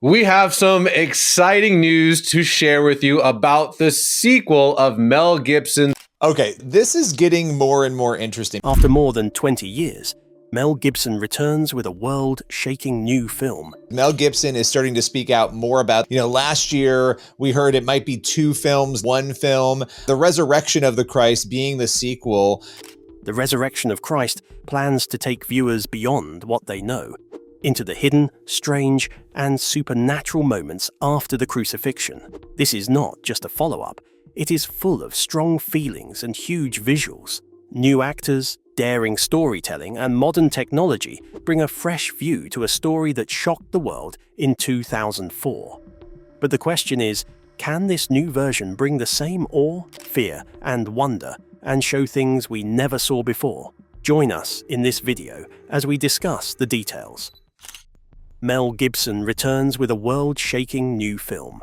We have some exciting news to share with you about the sequel of Mel Gibson. Okay, this is getting more and more interesting. After more than 20 years, Mel Gibson returns with a world-shaking new film. Mel Gibson is starting to speak out more about, last year we heard it might be two films, one film, The Resurrection of the Christ being the sequel. The Resurrection of Christ plans to take viewers beyond what they know, into the hidden, strange, and supernatural moments after the crucifixion. This is not just a follow-up. It is full of strong feelings and huge visuals. New actors, daring storytelling, and modern technology bring a fresh view to a story that shocked the world in 2004. But the question is, can this new version bring the same awe, fear, and wonder, and show things we never saw before? Join us in this video as we discuss the details. Mel Gibson returns with a world-shaking new film.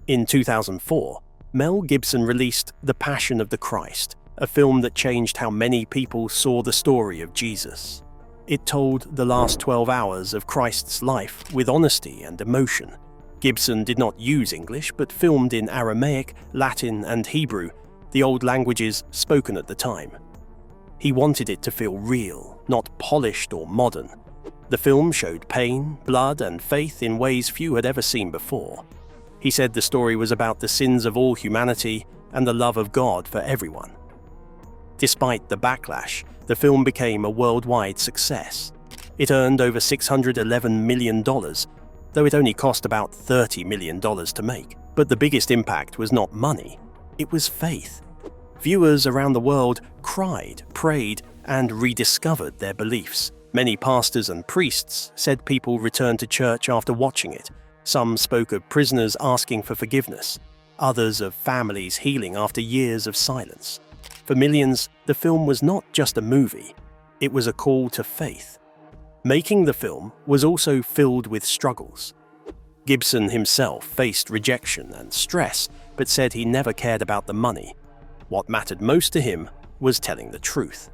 In 2004, Mel Gibson released The Passion of the Christ, a film that changed how many people saw the story of Jesus. It told the last 12 hours of Christ's life with honesty and emotion. Gibson did not use English, but filmed in Aramaic, Latin, and Hebrew, the old languages spoken at the time. He wanted it to feel real, not polished or modern. The film showed pain, blood, and faith in ways few had ever seen before. He said the story was about the sins of all humanity and the love of God for everyone. Despite the backlash, the film became a worldwide success. It earned over $611 million, though it only cost about $30 million to make. But the biggest impact was not money, it was faith. Viewers around the world cried, prayed, and rediscovered their beliefs. Many pastors and priests said people returned to church after watching it. Some spoke of prisoners asking for forgiveness, others of families healing after years of silence. For millions, the film was not just a movie, it was a call to faith. Making the film was also filled with struggles. Gibson himself faced rejection and stress, but said he never cared about the money. What mattered most to him was telling the truth.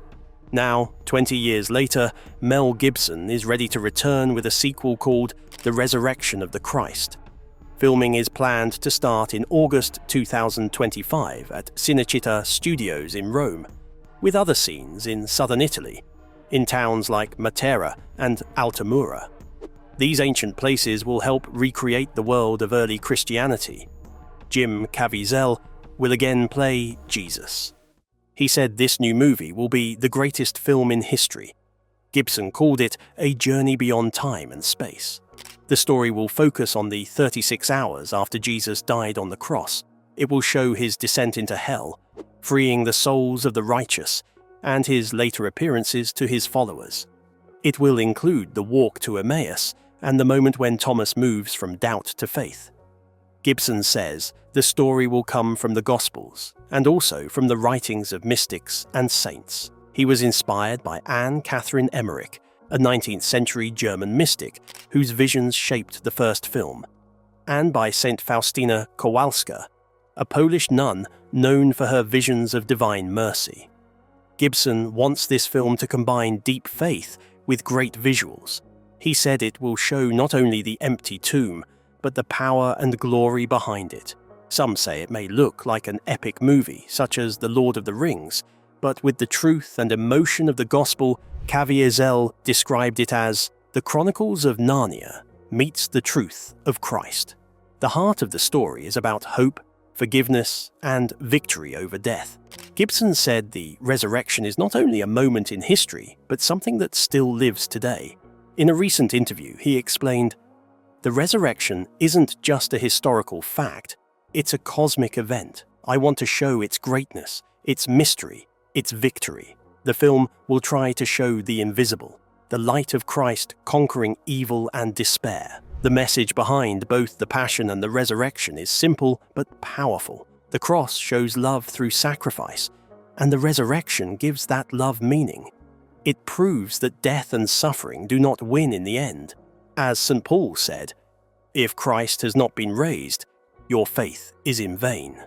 Now, 20 years later, Mel Gibson is ready to return with a sequel called The Resurrection of the Christ. Filming is planned to start in August 2025 at Cinecittà Studios in Rome, with other scenes in southern Italy, in towns like Matera and Altamura. These ancient places will help recreate the world of early Christianity. Jim Caviezel will again play Jesus. He said this new movie will be the greatest film in history. Gibson called it a journey beyond time and space. The story will focus on the 36 hours after Jesus died on the cross. It will show his descent into hell, freeing the souls of the righteous, and his later appearances to his followers. It will include the walk to Emmaus and the moment when Thomas moves from doubt to faith. Gibson says the story will come from the Gospels and also from the writings of mystics and saints. He was inspired by Anne Catherine Emmerich, a 19th century German mystic whose visions shaped the first film, and by Saint Faustina Kowalska, a Polish nun known for her visions of divine mercy. Gibson wants this film to combine deep faith with great visuals. He said it will show not only the empty tomb, but the power and glory behind it. Some say it may look like an epic movie, such as The Lord of the Rings, but with the truth and emotion of the gospel, Caviezel described it as the Chronicles of Narnia meets the truth of Christ. The heart of the story is about hope, forgiveness, and victory over death. Gibson said the resurrection is not only a moment in history, but something that still lives today. In a recent interview, he explained, "The resurrection isn't just a historical fact, it's a cosmic event. I want to show its greatness, its mystery, its victory. The film will try to show the invisible, the light of Christ conquering evil and despair." The message behind both the Passion and the Resurrection is simple but powerful. The cross shows love through sacrifice, and the resurrection gives that love meaning. It proves that death and suffering do not win in the end. As St. Paul said, "If Christ has not been raised, your faith is in vain."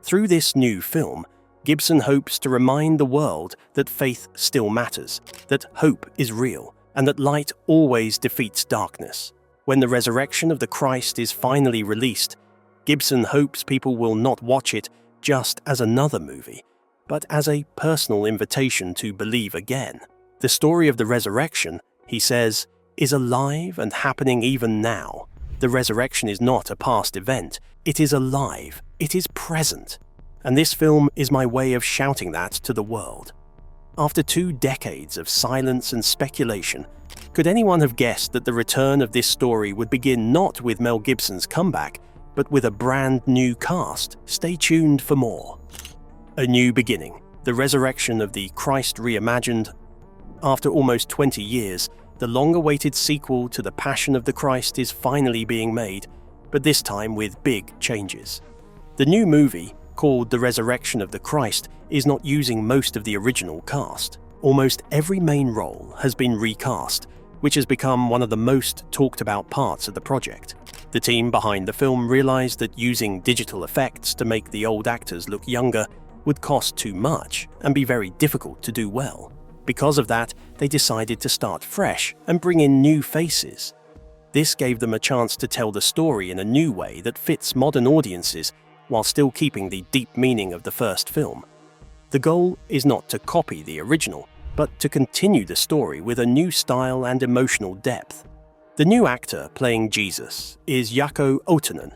Through this new film, Gibson hopes to remind the world that faith still matters, that hope is real, and that light always defeats darkness. When the resurrection of the Christ is finally released, Gibson hopes people will not watch it just as another movie, but as a personal invitation to believe again. The story of the resurrection, he says, is alive and happening even now. The resurrection is not a past event, it is alive, it is present. And this film is my way of shouting that to the world. After 2 decades of silence and speculation, could anyone have guessed that the return of this story would begin not with Mel Gibson's comeback, but with a brand new cast? Stay tuned for more. A New Beginning, the resurrection of the Christ reimagined. After almost 20 years, the long-awaited sequel to The Passion of the Christ is finally being made, but this time with big changes. The new movie, called The Resurrection of the Christ, is not using most of the original cast. Almost every main role has been recast, which has become one of the most talked about parts of the project. The team behind the film realized that using digital effects to make the old actors look younger would cost too much and be very difficult to do well. Because of that, they decided to start fresh and bring in new faces. This gave them a chance to tell the story in a new way that fits modern audiences while still keeping the deep meaning of the first film. The goal is not to copy the original, but to continue the story with a new style and emotional depth. The new actor playing Jesus is Jaakko Outanen,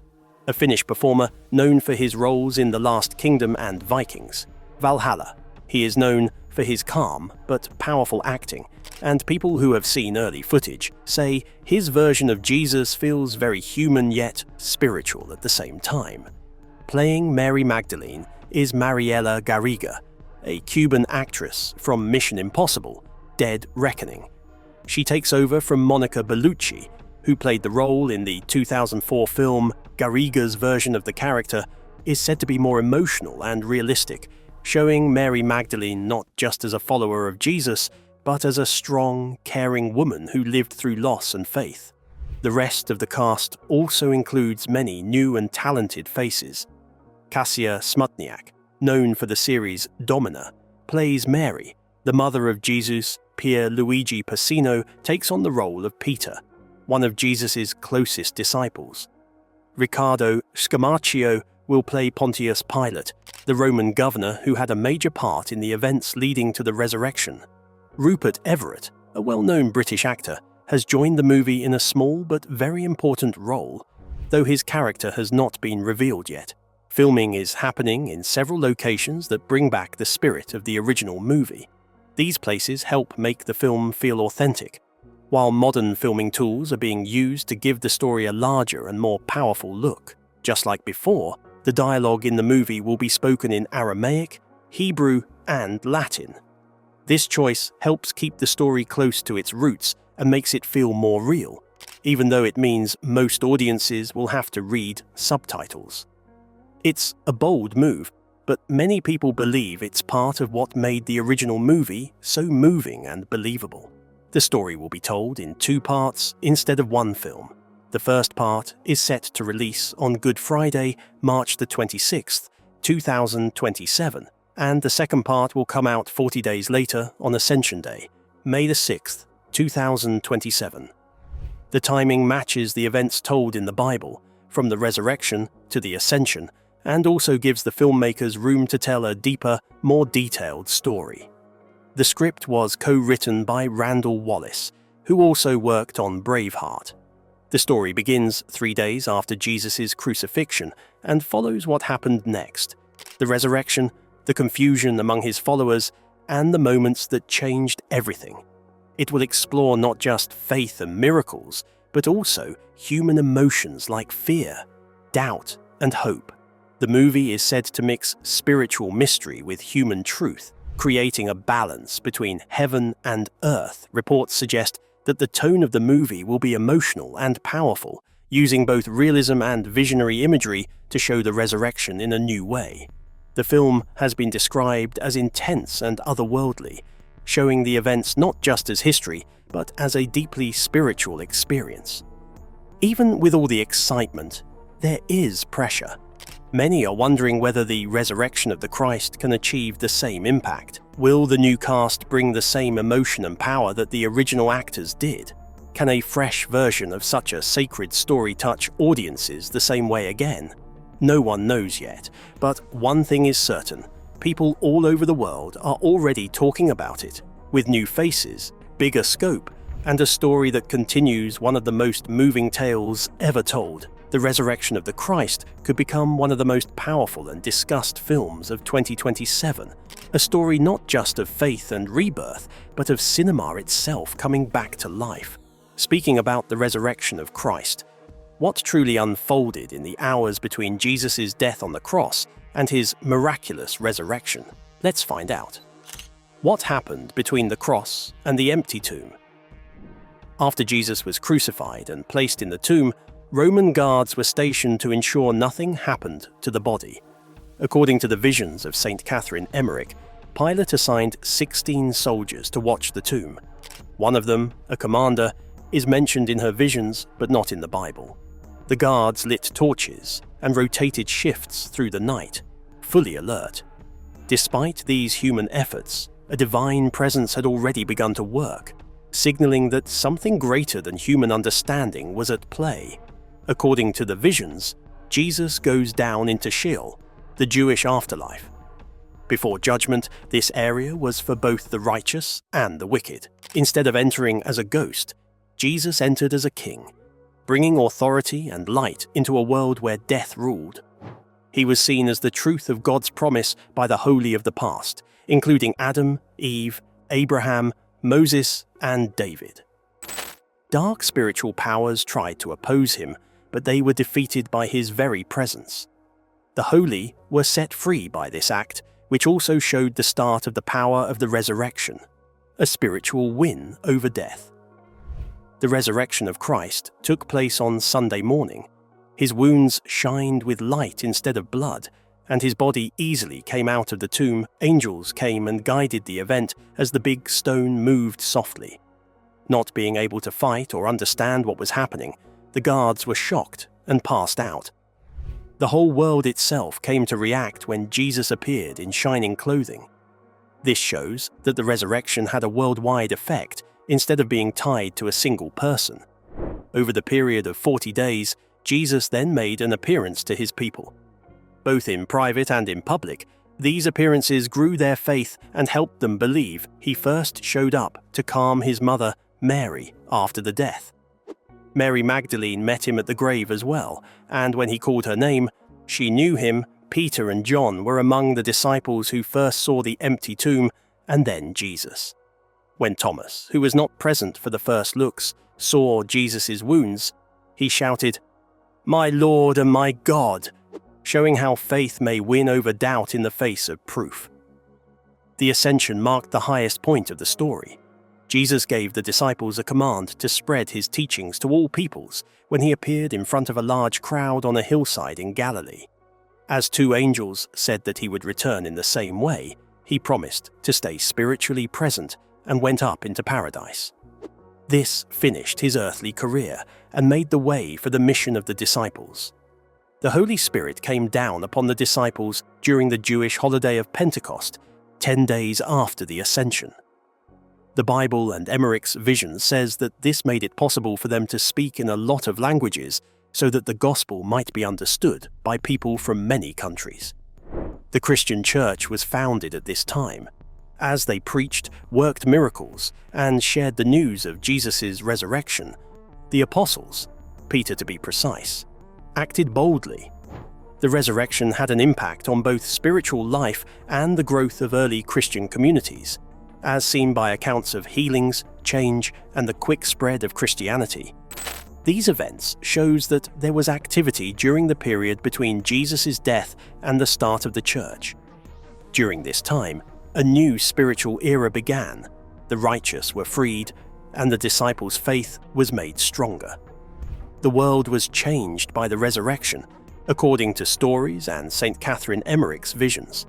a Finnish performer known for his roles in The Last Kingdom and Vikings. Valhalla. He is known for his calm but powerful acting, and people who have seen early footage say his version of Jesus feels very human yet spiritual at the same time. Playing Mary Magdalene is Mariela Garriga, a Cuban actress from Mission Impossible: Dead Reckoning. She takes over from Monica Bellucci, who played the role in the 2004 film. Garriga's version of the character is said to be more emotional and realistic, showing Mary Magdalene not just as a follower of Jesus, but as a strong, caring woman who lived through loss and faith. The rest of the cast also includes many new and talented faces. Kasia Smutniak, known for the series Domina, plays Mary. The mother of Jesus, Pierluigi Persino, takes on the role of Peter, one of Jesus' closest disciples. Riccardo Scamaccio will play Pontius Pilate, the Roman governor who had a major part in the events leading to the resurrection. Rupert Everett, a well-known British actor, has joined the movie in a small but very important role, though his character has not been revealed yet. Filming is happening in several locations that bring back the spirit of the original movie. These places help make the film feel authentic, while modern filming tools are being used to give the story a larger and more powerful look. Just like before, the dialogue in the movie will be spoken in Aramaic, Hebrew, and Latin. This choice helps keep the story close to its roots and makes it feel more real, even though it means most audiences will have to read subtitles. It's a bold move, but many people believe it's part of what made the original movie so moving and believable. The story will be told in 2 parts instead of 1 film. The first part is set to release on Good Friday, March the 26th, 2027, and the second part will come out 40 days later on Ascension Day, May the 6th, 2027. The timing matches the events told in the Bible, from the resurrection to the ascension, and also gives the filmmakers room to tell a deeper, more detailed story. The script was co-written by Randall Wallace, who also worked on Braveheart. The story begins 3 days after Jesus' crucifixion and follows what happened next: the resurrection, the confusion among his followers, and the moments that changed everything. It will explore not just faith and miracles, but also human emotions like fear, doubt, and hope. The movie is said to mix spiritual mystery with human truth, creating a balance between heaven and earth. Reports suggest that the tone of the movie will be emotional and powerful, using both realism and visionary imagery to show the resurrection in a new way. The film has been described as intense and otherworldly, showing the events not just as history, but as a deeply spiritual experience. Even with all the excitement, there is pressure. Many are wondering whether the resurrection of the Christ can achieve the same impact. Will the new cast bring the same emotion and power that the original actors did? Can a fresh version of such a sacred story touch audiences the same way again? No one knows yet, but one thing is certain. People all over the world are already talking about it, with new faces, bigger scope, and a story that continues one of the most moving tales ever told. The resurrection of the Christ could become one of the most powerful and discussed films of 2027, a story not just of faith and rebirth, but of cinema itself coming back to life. Speaking about the resurrection of Christ, what truly unfolded in the hours between Jesus' death on the cross and his miraculous resurrection? Let's find out. What happened between the cross and the empty tomb? After Jesus was crucified and placed in the tomb, Roman guards were stationed to ensure nothing happened to the body. According to the visions of St. Catherine Emmerich, Pilate assigned 16 soldiers to watch the tomb. One of them, a commander, is mentioned in her visions but not in the Bible. The guards lit torches and rotated shifts through the night, fully alert. Despite these human efforts, a divine presence had already begun to work, signaling that something greater than human understanding was at play. According to the visions, Jesus goes down into Sheol, the Jewish afterlife. Before judgment, this area was for both the righteous and the wicked. Instead of entering as a ghost, Jesus entered as a king, bringing authority and light into a world where death ruled. He was seen as the truth of God's promise by the holy of the past, including Adam, Eve, Abraham, Moses, and David. Dark spiritual powers tried to oppose him, but they were defeated by his very presence. The holy were set free by this act, which also showed the start of the power of the resurrection, a spiritual win over death. The resurrection of Christ took place on Sunday morning. His wounds shined with light instead of blood, and his body easily came out of the tomb. Angels came and guided the event as the big stone moved softly. Not being able to fight or understand what was happening, the guards were shocked and passed out. The whole world itself came to react when Jesus appeared in shining clothing. This shows that the resurrection had a worldwide effect instead of being tied to a single person. Over the period of 40 days, Jesus then made an appearance to his people. Both in private and in public, these appearances grew their faith and helped them believe he first showed up to calm his mother, Mary, after the death. Mary Magdalene met him at the grave as well, and when he called her name, she knew him. Peter and John were among the disciples who first saw the empty tomb, and then Jesus. When Thomas, who was not present for the first looks, saw Jesus' wounds, he shouted, "My Lord and my God," showing how faith may win over doubt in the face of proof. The ascension marked the highest point of the story. Jesus gave the disciples a command to spread his teachings to all peoples when he appeared in front of a large crowd on a hillside in Galilee. As two angels said that he would return in the same way, he promised to stay spiritually present and went up into paradise. This finished his earthly career and made the way for the mission of the disciples. The Holy Spirit came down upon the disciples during the Jewish holiday of Pentecost, 10 days after the ascension. The Bible and Emmerich's vision says that this made it possible for them to speak in a lot of languages so that the gospel might be understood by people from many countries. The Christian church was founded at this time. As they preached, worked miracles, and shared the news of Jesus' resurrection, the apostles, Peter to be precise, acted boldly. The resurrection had an impact on both spiritual life and the growth of early Christian communities, as seen by accounts of healings, change, and the quick spread of Christianity. These events shows that there was activity during the period between Jesus' death and the start of the church. During this time, a new spiritual era began. The righteous were freed, and the disciples' faith was made stronger. The world was changed by the resurrection, according to stories and St. Catherine Emmerich's visions.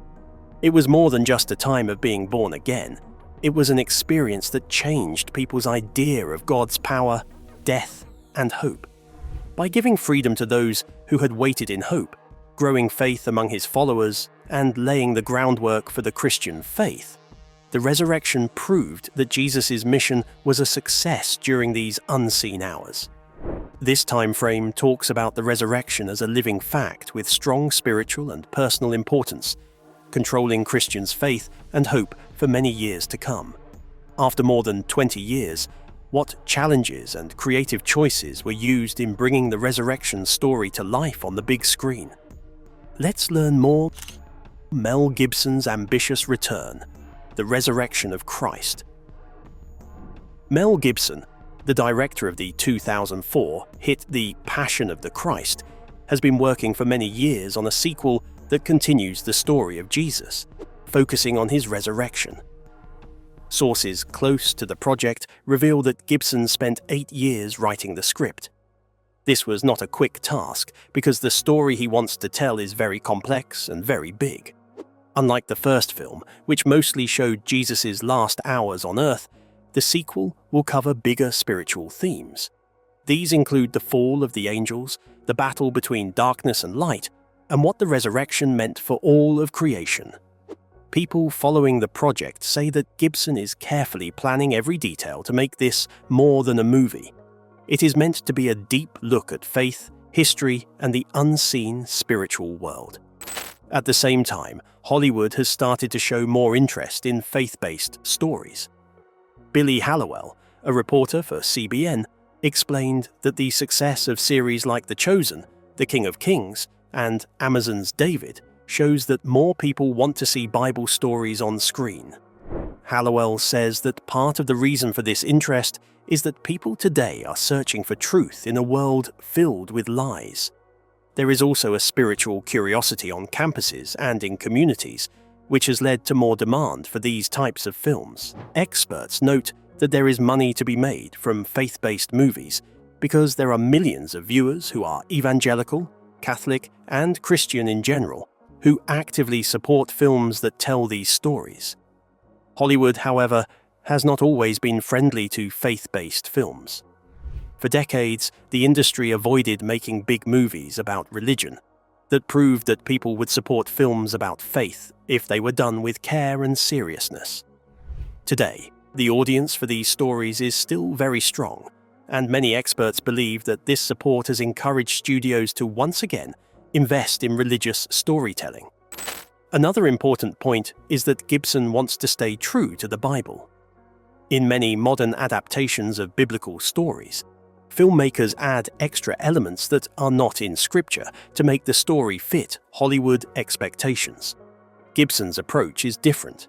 It was more than just a time of being born again. It was an experience that changed people's idea of God's power, death, and hope. By giving freedom to those who had waited in hope, growing faith among his followers, and laying the groundwork for the Christian faith, The resurrection proved that Jesus' mission was a success during these unseen hours. This time frame talks about the resurrection as a living fact with strong spiritual and personal importance, controlling Christians' faith and hope for many years to come. After more than 20 years, what challenges and creative choices were used in bringing the resurrection story to life on the big screen? Let's learn more. Mel Gibson's ambitious return, the resurrection of Christ. Mel Gibson, the director of the 2004 hit The Passion of the Christ, has been working for many years on a sequel that continues the story of Jesus, focusing on his resurrection. Sources close to the project reveal that Gibson spent 8 years writing the script. This was not a quick task because the story he wants to tell is very complex and very big. Unlike the first film, which mostly showed Jesus' last hours on earth, the sequel will cover bigger spiritual themes. These include the fall of the angels, the battle between darkness and light, and what the resurrection meant for all of creation. People following the project say that Gibson is carefully planning every detail to make this more than a movie. It is meant to be a deep look at faith, history, and the unseen spiritual world. At the same time, Hollywood has started to show more interest in faith-based stories. Billy Hallowell, a reporter for CBN, explained that the success of series like The Chosen, The King of Kings, and Amazon's David shows that more people want to see Bible stories on screen. Hallowell says that part of the reason for this interest is that people today are searching for truth in a world filled with lies. There is also a spiritual curiosity on campuses and in communities, which has led to more demand for these types of films. Experts note that there is money to be made from faith-based movies because there are millions of viewers who are evangelical, Catholic, and Christian in general, who actively support films that tell these stories. Hollywood, however, has not always been friendly to faith-based films. For decades, the industry avoided making big movies about religion that proved that people would support films about faith if they were done with care and seriousness. Today, the audience for these stories is still very strong, and many experts believe that this support has encouraged studios to once again invest in religious storytelling. Another important point is that Gibson wants to stay true to the Bible. In many modern adaptations of biblical stories, filmmakers add extra elements that are not in Scripture to make the story fit Hollywood expectations. Gibson's approach is different.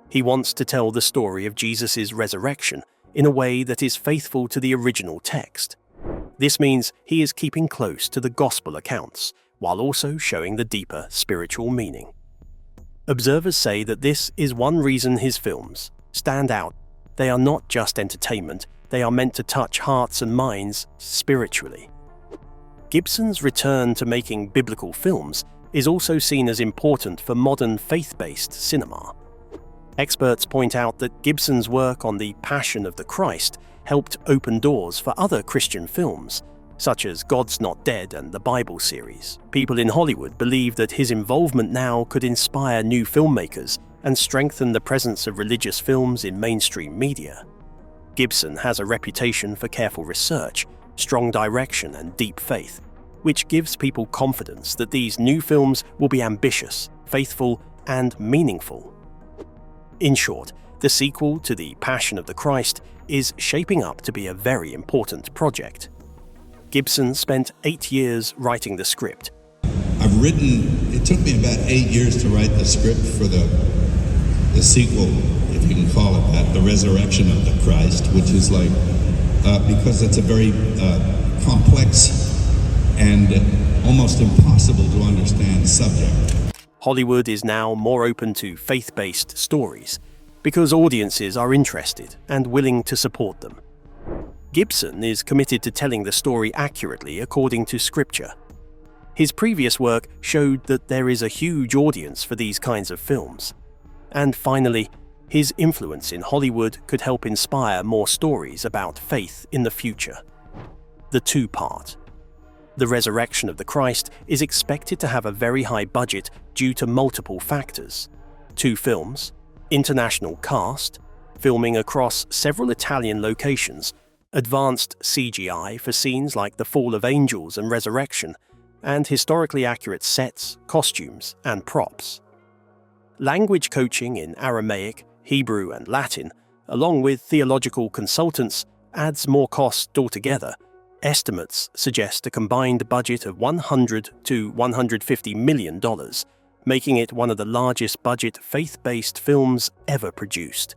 He wants to tell the story of Jesus' resurrection in a way that is faithful to the original text. This means he is keeping close to the gospel accounts, while also showing the deeper spiritual meaning. Observers say that this is one reason his films stand out. They are not just entertainment, they are meant to touch hearts and minds spiritually. Gibson's return to making biblical films is also seen as important for modern faith-based cinema. Experts point out that Gibson's work on the Passion of the Christ helped open doors for other Christian films, such as God's Not Dead and the Bible series. People in Hollywood believe that his involvement now could inspire new filmmakers and strengthen the presence of religious films in mainstream media. Gibson has a reputation for careful research, strong direction, and deep faith, which gives people confidence that these new films will be ambitious, faithful, and meaningful. In short, the sequel to The Passion of the Christ is shaping up to be a very important project. Gibson spent 8 years writing the script. It took me about 8 years to write the script for the sequel, if you can call it that, The Resurrection of the Christ, which is like, because it's a very complex and almost impossible to understand subject. Hollywood is now more open to faith-based stories because audiences are interested and willing to support them. Gibson is committed to telling the story accurately according to Scripture. His previous work showed that there is a huge audience for these kinds of films. And finally, his influence in Hollywood could help inspire more stories about faith in the future. The two-part. The Resurrection of the Christ is expected to have a very high budget due to multiple factors. 2 films, international cast, filming across several Italian locations, advanced CGI for scenes like the fall of angels and resurrection, and historically accurate sets, costumes, and props. Language coaching in Aramaic, Hebrew, and Latin, along with theological consultants, adds more cost altogether. Estimates suggest a combined budget of $100 to $150 million, making it one of the largest budget faith-based films ever produced.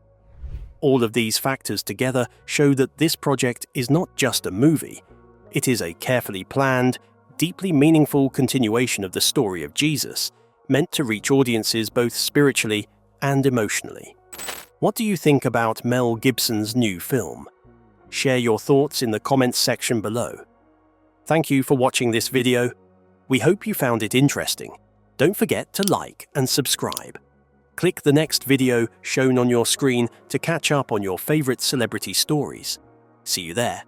All of these factors together show that this project is not just a movie. It is a carefully planned, deeply meaningful continuation of the story of Jesus, meant to reach audiences both spiritually and emotionally. What do you think about Mel Gibson's new film? Share your thoughts in the comments section below. Thank you for watching this video. We hope you found it interesting. Don't forget to like and subscribe. Click the next video shown on your screen to catch up on your favorite celebrity stories. See you there.